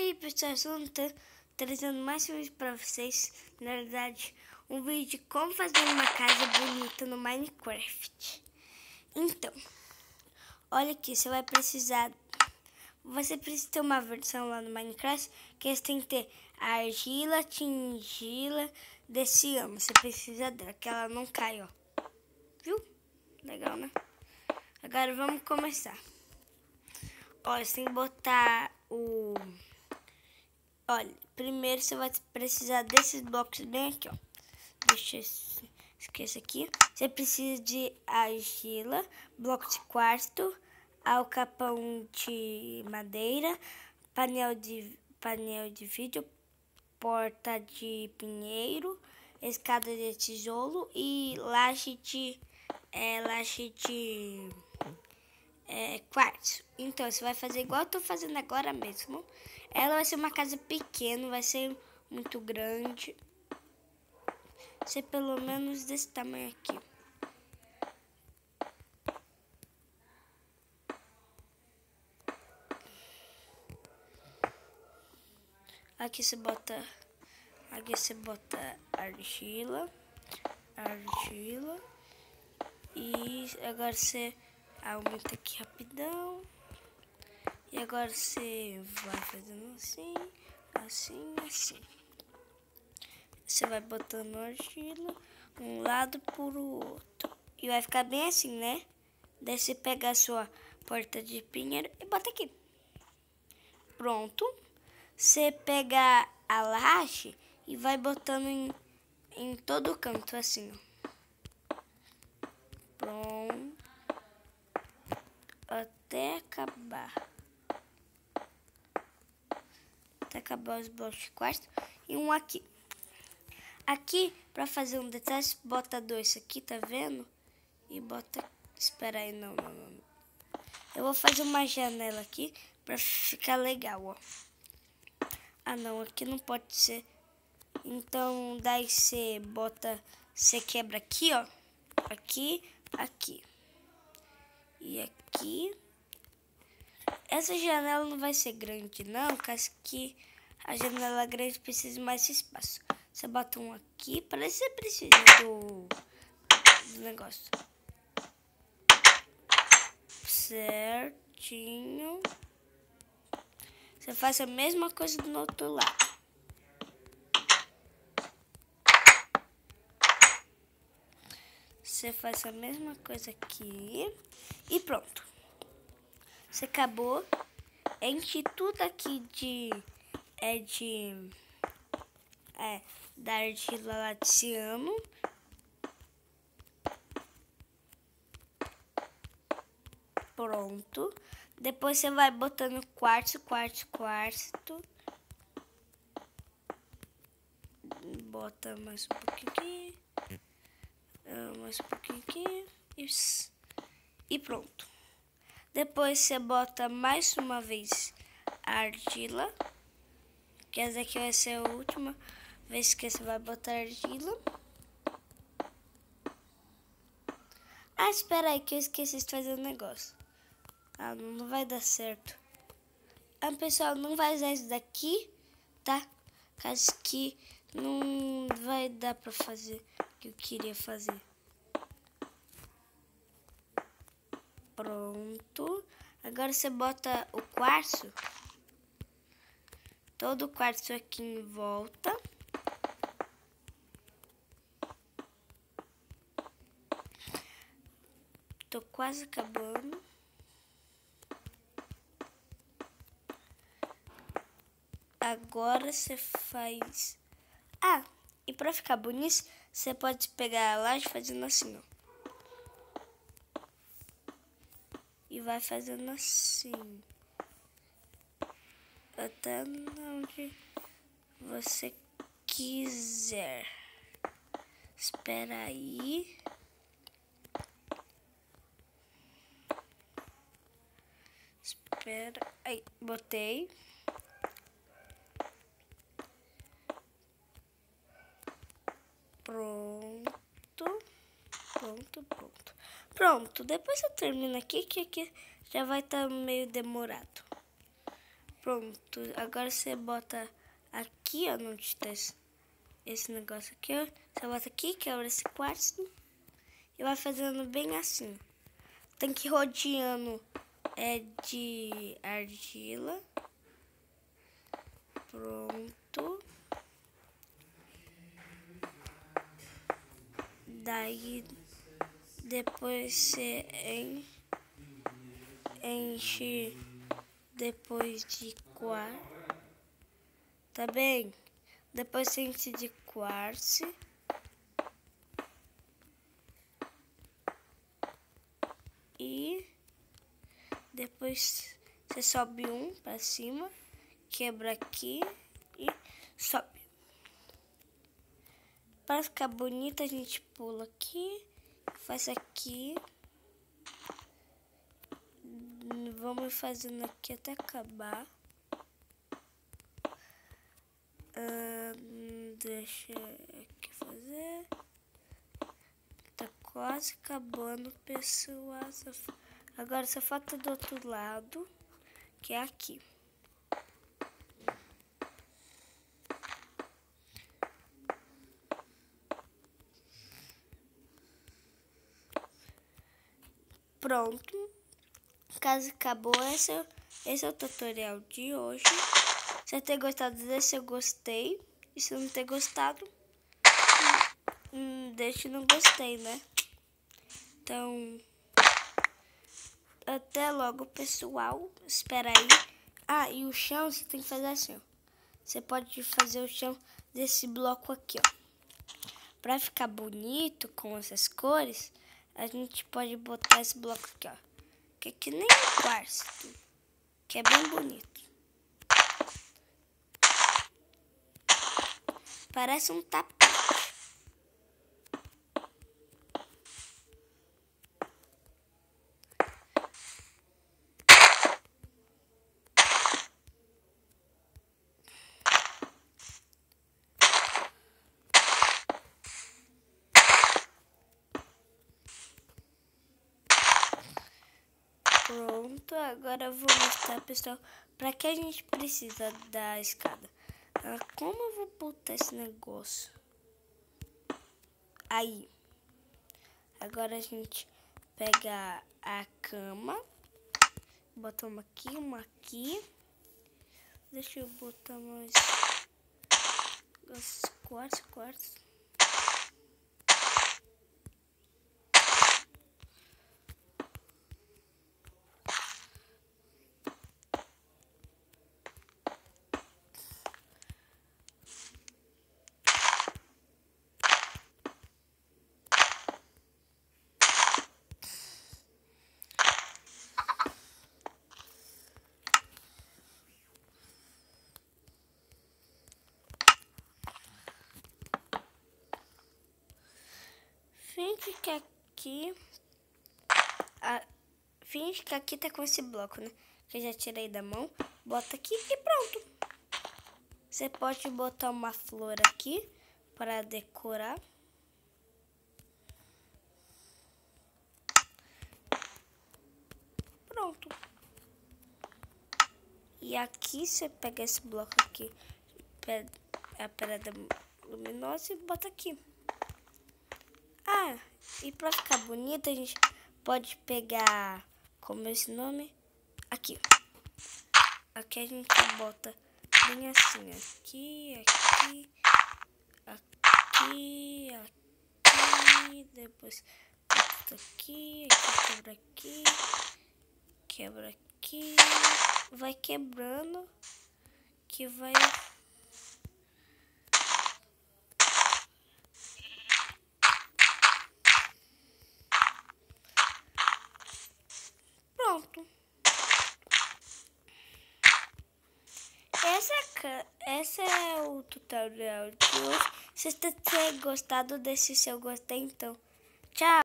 aí, pessoal, eu estou trazendo mais um vídeo pra vocês. Na verdade, um vídeo de como fazer uma casa bonita no Minecraft. Então, olha aqui, você precisa ter uma versão lá no Minecraft que você tem que ter a argila, tingila desse ano. Você precisa dela, que ela não cai, ó. Viu? Legal, né? Agora vamos começar. Ó, você tem que botar o... Olha, primeiro você vai precisar desses blocos bem aqui, ó. Deixa eu esquecer aqui. Você precisa de argila, bloco de quartzo, alcapão de madeira, painel de vidro, porta de pinheiro, escada de tijolo e laje de quartzo. Então, você vai fazer igual eu tô fazendo agora mesmo. Ela vai ser uma casa pequena, vai ser muito grande. Vai ser pelo menos desse tamanho aqui. Aqui você bota argila. E agora você aumenta aqui rapidão. E agora você vai fazendo assim, assim. Você vai botando argila um lado por outro. E vai ficar bem assim, né? Daí você pega a sua porta de pinheiro e bota aqui. Pronto. Você pega a laje e vai botando em todo canto, assim, ó. Pronto. Até acabar os blocos de quartzo e um aqui. Aqui, pra fazer um detalhe, bota dois aqui, tá vendo? E bota... Espera aí, não. Eu vou fazer uma janela aqui pra ficar legal, ó. Ah, não, aqui não pode ser. Então, daí você quebra aqui, ó. Aqui. E aqui. Essa janela não vai ser grande, não, porque que a janela grande precisa de mais espaço. Você bota um aqui, parece que você precisa do negócio. Certinho. Você faz a mesma coisa do outro lado. Você faz a mesma coisa aqui. E pronto. Você acabou. Enche tudo aqui da argila lá de ciano. Pronto. Depois você vai botando quartzo. Bota mais um pouquinho aqui. Mais um pouquinho aqui. E pronto. Depois você bota mais uma vez a argila. Que essa aqui vai ser a última vez que você vai botar argila. Ah, espera aí que eu esqueci de fazer um negócio. Ah, não vai dar certo. Ah, pessoal, não vai usar isso daqui, tá? Caso que não vai dar pra fazer o que eu queria fazer. Pronto. Agora você bota o quartzo. Todo o quartzo aqui em volta. Tô quase acabando. Agora você faz... Ah, e pra ficar bonito, você pode pegar a laje fazendo assim, ó. E vai fazendo assim. Até onde você quiser. Espera aí. Espera aí, botei. Pronto, depois eu termino aqui, que aqui já vai estar meio demorado. Pronto, agora você bota aqui, ó, onde tá esse negócio aqui, ó. Você bota aqui, quebra esse quartzo e vai fazendo bem assim. Tem que ir rodeando de argila. Pronto. Daí depois você enche depois de quartzo. Tá bem? Depois você enche de quartzo. E depois você sobe um para cima, quebra aqui e sobe. Para ficar bonito, a gente pula aqui, faz aqui. Vamos fazendo aqui até acabar. Deixa aqui fazer. Tá quase acabando, pessoal. Agora só falta do outro lado, que é aqui. Pronto. Caso acabou, esse é o tutorial de hoje. Se ter gostado desse, eu gostei. E se não ter gostado, deixe no gostei, né? Então, até logo, pessoal. Espera aí. Ah, e o chão você tem que fazer assim, ó. Você pode fazer o chão desse bloco aqui, ó. Pra ficar bonito com essas cores, a gente pode botar esse bloco aqui, ó. Que é que nem um quartzo, que é bem bonito. Parece um tapete. Pronto, agora eu vou mostrar, pessoal, para que a gente precisa da escada. Como eu vou botar esse negócio? Aí. Agora a gente pega a cama, bota uma aqui. Deixa eu botar mais quartos. Finge que aqui tá com esse bloco, né? Que eu já tirei da mão. Bota aqui e pronto. Você pode botar uma flor aqui para decorar. Pronto. E aqui você pega esse bloco aqui, a pedra luminosa, e bota aqui. Ah, e para ficar bonito a gente pode pegar, como é esse nome? Aqui. Aqui a gente bota bem assim, aqui, depois bota aqui, quebra aqui, vai quebrando, que vai... Pronto. Esse é o tutorial de hoje. Se você ter gostado, deixe seu gostei, então. Tchau!